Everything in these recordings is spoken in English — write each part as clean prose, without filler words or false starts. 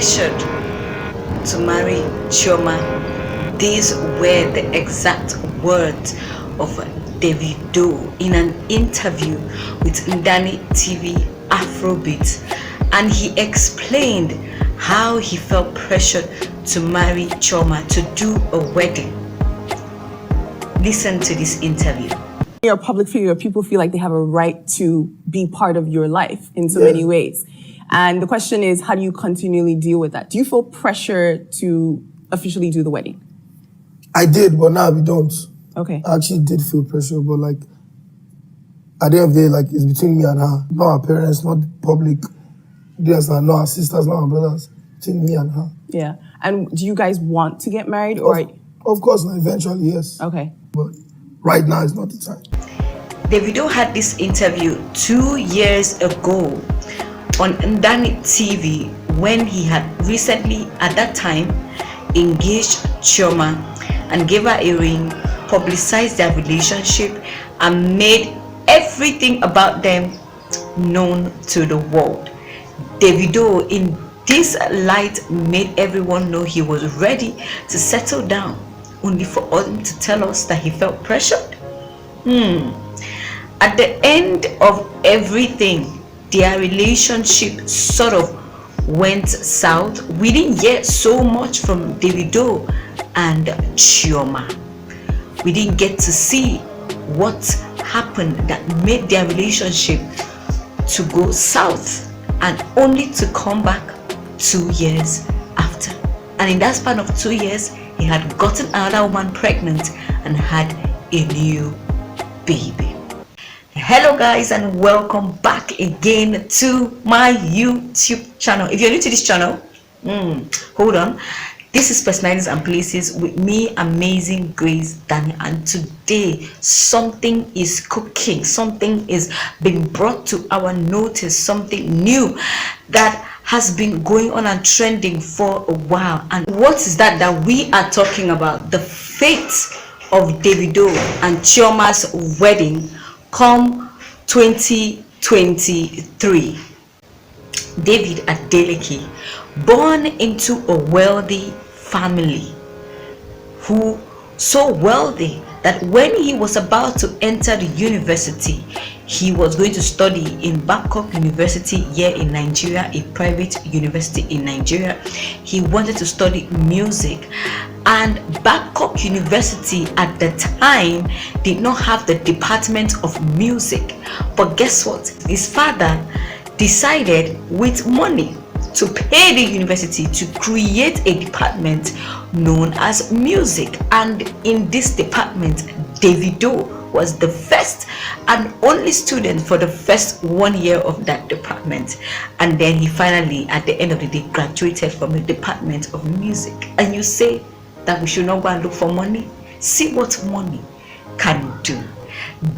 pressured to marry Chioma. These were the exact words of Davido in an interview with Ndani TV Afrobeat, and he explained how he felt pressured to marry Chioma, to do a wedding. Listen to this interview. You're a public figure. People feel like they have a right to be part of your life in so many ways. And the question is, how do you continually deal with that? Do you feel pressure to officially do the wedding? I did, but now we don't. Okay. I actually did feel pressure, but like, at the end of the day, like, it's between me and her. Not our parents, not the public. Not our sisters, not our brothers. Between me and her. Yeah. And do you guys want to get married? Or Of course, eventually, yes. Okay. But right now is not the time. Davido had this interview 2 years ago on Ndani TV when he had recently, at that time, engaged Chioma and gave her a ring, publicized their relationship, and made everything about them known to the world. Davido, in this light, made everyone know he was ready to settle down, only for him to tell us that he felt pressured. At the end of everything, their relationship sort of went south. We didn't hear so much from Davido and Chioma. We didn't get to see what happened that made their relationship to go south, and only to come back 2 years after. And in that span of 2 years, he had gotten another woman pregnant and had a new baby. Hello guys, and welcome back again to my YouTube channel. If you're new to this channel, hold on. This is Personalities and Places with me, Amazing Grace Dani, and today something is cooking, something is being brought to our notice, something new that has been going on and trending for a while. And what is that we are talking about? The fate of Davido and Chioma's wedding come 2023. David Adeleke, born into a wealthy family, who so wealthy that when he was about to enter the university, he was going to study in Babcock University here in Nigeria, a private university in Nigeria. He wanted to study music, and Babcock University at the time did not have the department of music. But guess what? His father decided with money to pay the university to create a department known as music, and in this department, Davido was the first and only student for the first 1 year of that department. And then he finally, at the end of the day, graduated from the department of music. And you say that we should not go and look for money? See what money can do.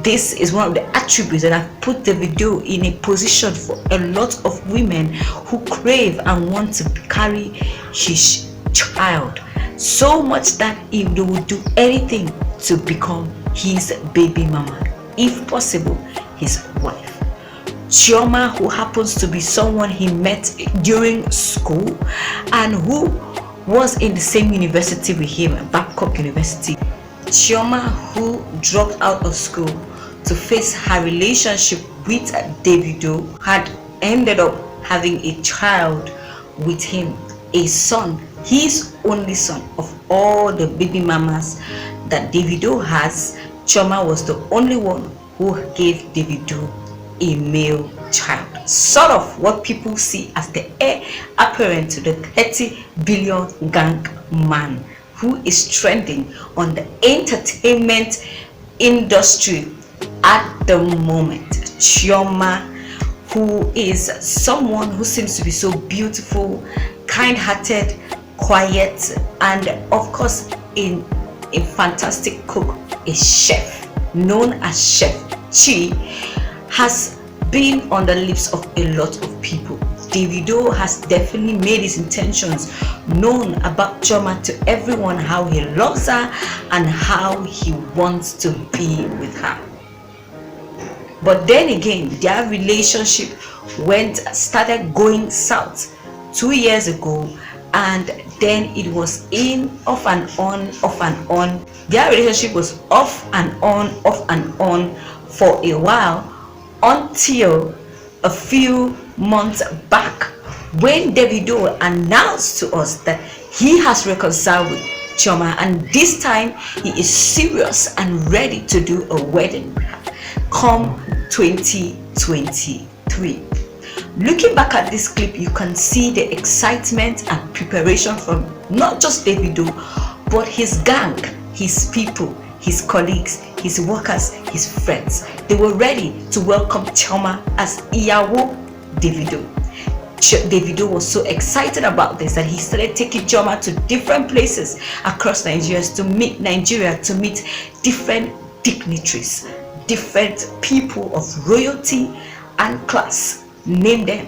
This is one of the attributes that have put Davido in a position for a lot of women who crave and want to carry his child, so much that they would do anything to become his baby mama, if possible his wife. Chioma, who happens to be someone he met during school and who was in the same university with him, Babcock University. Chioma, who dropped out of school to face her relationship with Davido, had ended up having a child with him, a son, his only son. Of all the baby mamas that Davido has, Chioma was the only one who gave Davido a male child. Sort of what people see as the heir apparent to the 30 billion gang man who is trending on the entertainment industry at the moment. Chioma, who is someone who seems to be so beautiful, kind-hearted, quiet, and of course a fantastic cook, a chef, known as Chef Chi, has been on the lips of a lot of people. Davido has definitely made his intentions known about Chioma to everyone, how he loves her and how he wants to be with her. But then again, their relationship started going south 2 years ago, and then it was off and on, off and on. Their relationship was off and on for a while, until a few months back, when Davido announced to us that he has reconciled with Chioma, and this time he is serious and ready to do a wedding come 2023. Looking back at this clip, you can see the excitement and preparation from not just Davido, but his gang, his people, his colleagues, his workers, his friends. They were ready to welcome Chioma as Iyawo Davido. Davido was so excited about this that he started taking Chioma to different places across Nigeria to meet different dignitaries, different people of royalty and class. Name them.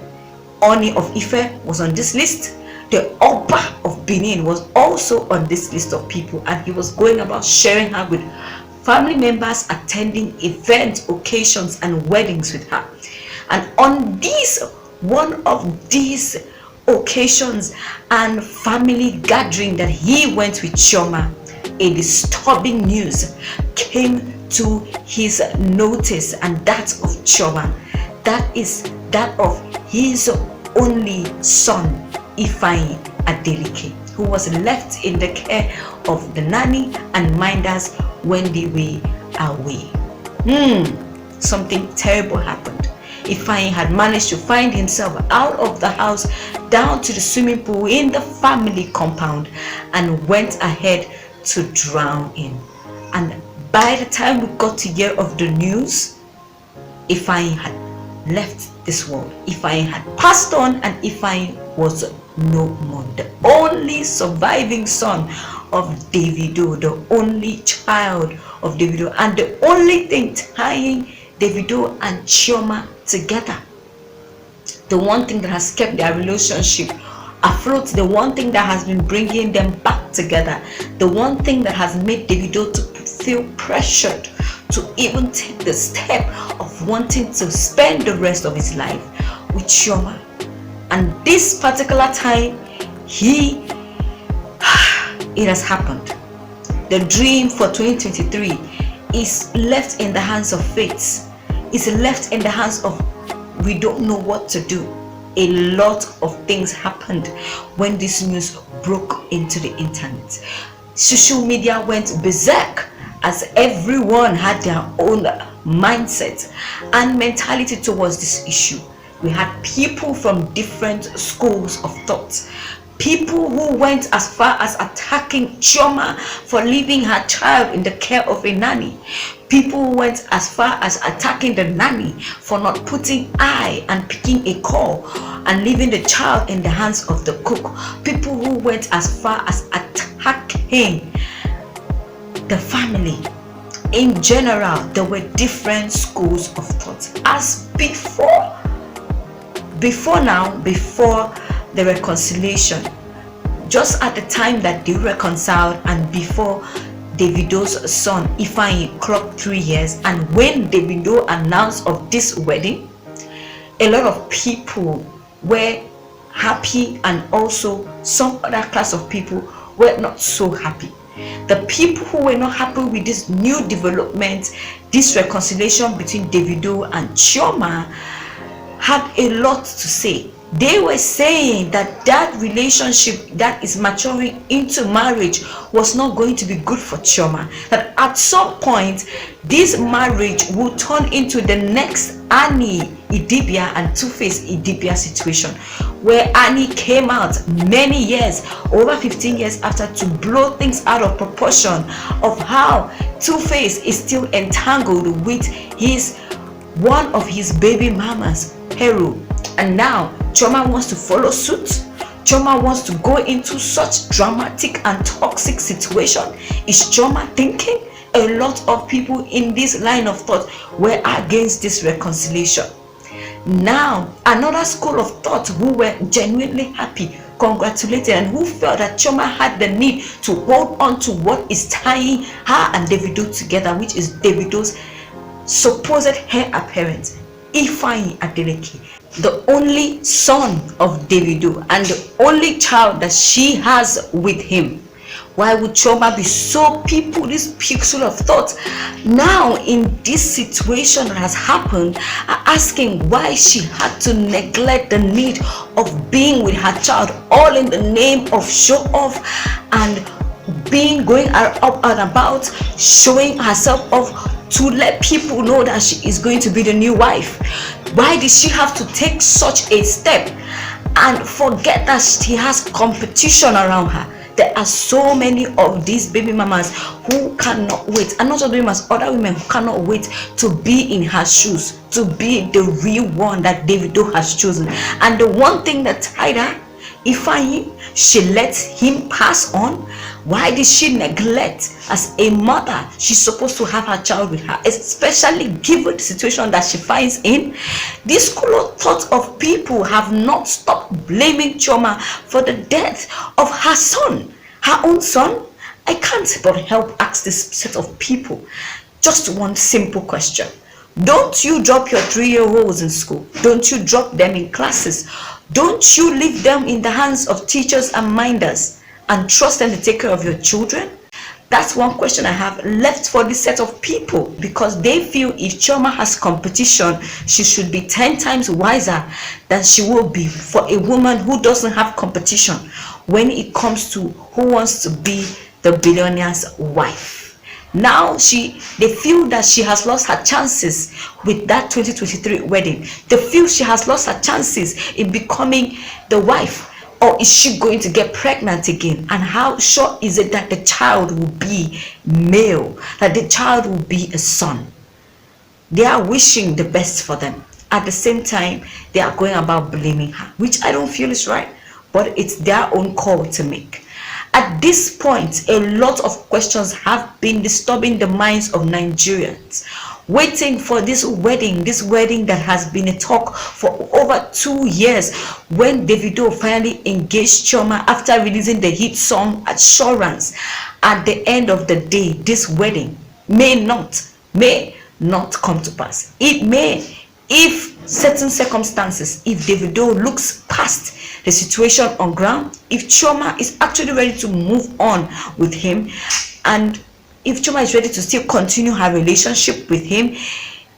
Oni of Ife was on this list. The Oba of Benin was also on this list of people, and he was going about sharing her with family members, attending events, occasions, and weddings with her. And on one of these occasions and family gathering that he went with Chioma, a disturbing news came to his notice, and that of Chioma. That is that of his only son, Ifeanyi, who was left in the care of the nanny and minders when they were away. Something terrible happened. Ifeanyi had managed to find himself out of the house, down to the swimming pool in the family compound, and went ahead to drown in. And by the time we got to hear of the news, Ifeanyi had left this world. Ifeanyi had passed on, and Ifeanyi was no more. The only surviving son of Davido, the only child of Davido, and the only thing tying Davido and Chioma together. The one thing that has kept their relationship afloat, the one thing that has been bringing them back together, the one thing that has made Davido to feel pressured to even take the step of wanting to spend the rest of his life with Chioma. And this particular time, it has happened. The dream for 2023 is left in the hands of fate. It's left in the hands of, we don't know what to do. A lot of things happened when this news broke into the internet. Social media went berserk, as everyone had their own mindset and mentality towards this issue. We had people from different schools of thought. People who went as far as attacking Chioma for leaving her child in the care of a nanny. People who went as far as attacking the nanny for not putting eye and picking a call and leaving the child in the hands of the cook. People who went as far as attacking the family. In general, there were different schools of thought. As before the reconciliation, just at the time that they reconciled and before Davido's son Ifeanyi clocked 3 years, and when Davido announced of this wedding, a lot of people were happy, and also some other class of people were not so happy. The people who were not happy with this new development, this reconciliation between Davido and Chioma, had a lot to say. They were saying that that relationship that is maturing into marriage was not going to be good for Chioma. That at some point, this marriage will turn into the next Annie Idibia and Two-Face Idibia situation, where Annie came out many years, over 15 years after, to blow things out of proportion of how Two-Face is still entangled with one of his baby mamas, Peru. And now Chioma wants to follow suit. Chioma wants to go into such dramatic and toxic situation. Is Chioma thinking? A lot of people in this line of thought were against this reconciliation. Now, another school of thought who were genuinely happy, congratulated, and who felt that Chioma had the need to hold on to what is tying her and Davido together, which is Davido's supposed heir apparent, Ifeanyi. the only son of Davido and the only child that she has with him. Why would Chioma be so people, this pixel of thought, now in this situation that has happened, are asking why she had to neglect the need of being with her child, all in the name of show off and going up and about, showing herself off to let people know that she is going to be the new wife. Why did she have to take such a step and forget that she has competition around her? There are so many of these baby mamas who cannot wait, and not only mamas, other women who cannot wait to be in her shoes, to be the real one that Davido has chosen. And the one thing that tied her, Ifeanyi, she let him pass on. Why did she neglect? As a mother, she's supposed to have her child with her, especially given the situation that she finds in. This school of thought of people have not stopped blaming Chioma for the death of her son, her own son. I can't but help ask this set of people just one simple question. Don't you drop your 3-year-olds in school? Don't you drop them in classes? Don't you leave them in the hands of teachers and minders and trust them to take care of your children? That's one question I have left for this set of people, because they feel if Chioma has competition, she should be 10 times wiser than she will be for a woman who doesn't have competition when it comes to who wants to be the billionaire's wife. Now they feel that she has lost her chances with that 2023 wedding. They feel she has lost her chances in becoming the wife. Or is she going to get pregnant again? And how sure is it that the child will be male, that the child will be a son? They are wishing the best for them. At the same time, they are going about blaming her, which I don't feel is right, but it's their own call to make. At this point, a lot of questions have been disturbing the minds of Nigerians, waiting for this wedding that has been a talk for over 2 years, when Davido finally engaged Chioma after releasing the hit song Assurance. At the end of the day, this wedding may not come to pass. It may, if certain circumstances, if Davido looks past the situation on ground, if Chioma is actually ready to move on with him, and if Chioma is ready to still continue her relationship with him,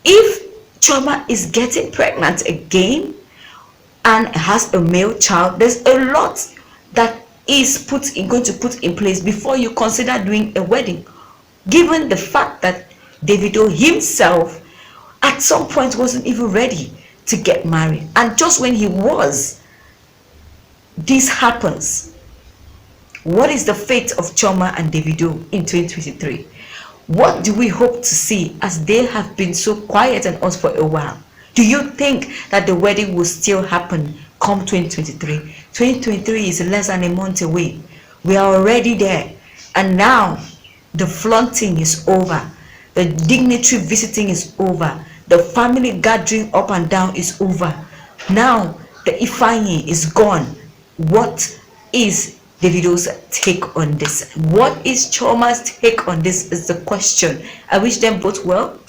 if Chioma is getting pregnant again and has a male child, there's a lot that is going to put in place before you consider doing a wedding, given the fact that Davido himself at some point wasn't even ready to get married, and just when he was, this happens. What is the fate of Chioma and Davido in 2023? What do we hope to see, as they have been so quiet on us for a while? Do you think that the wedding will still happen come 2023? 2023 is less than a month away. We are already there, and now the flaunting is over, the dignitary visiting is over, the family gathering up and down is over. Now the Ifeanyi is gone. What is Davido's take on this? What is Chioma's take on this is the question. I wish them both well,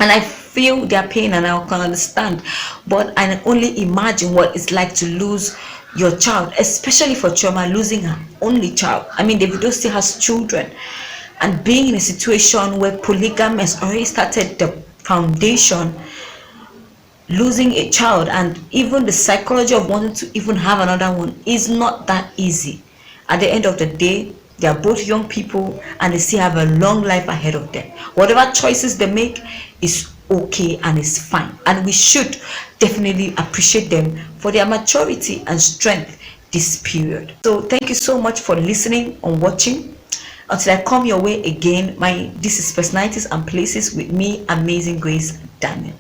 and I feel their pain and I can understand, but I can only imagine what it's like to lose your child, especially for Chioma, losing her only child. I mean, Davido still has children, and being in a situation where polygamy has already started the foundation, losing a child, and even the psychology of wanting to even have another one is not that easy. At the end of the day, they are both young people and they still have a long life ahead of them. Whatever choices they make is okay and is fine, and we should definitely appreciate them for their maturity and strength this period. So thank you so much for listening and watching. Until I come your way again, this is Personalities and Places with me, Amazing Grace Daniel.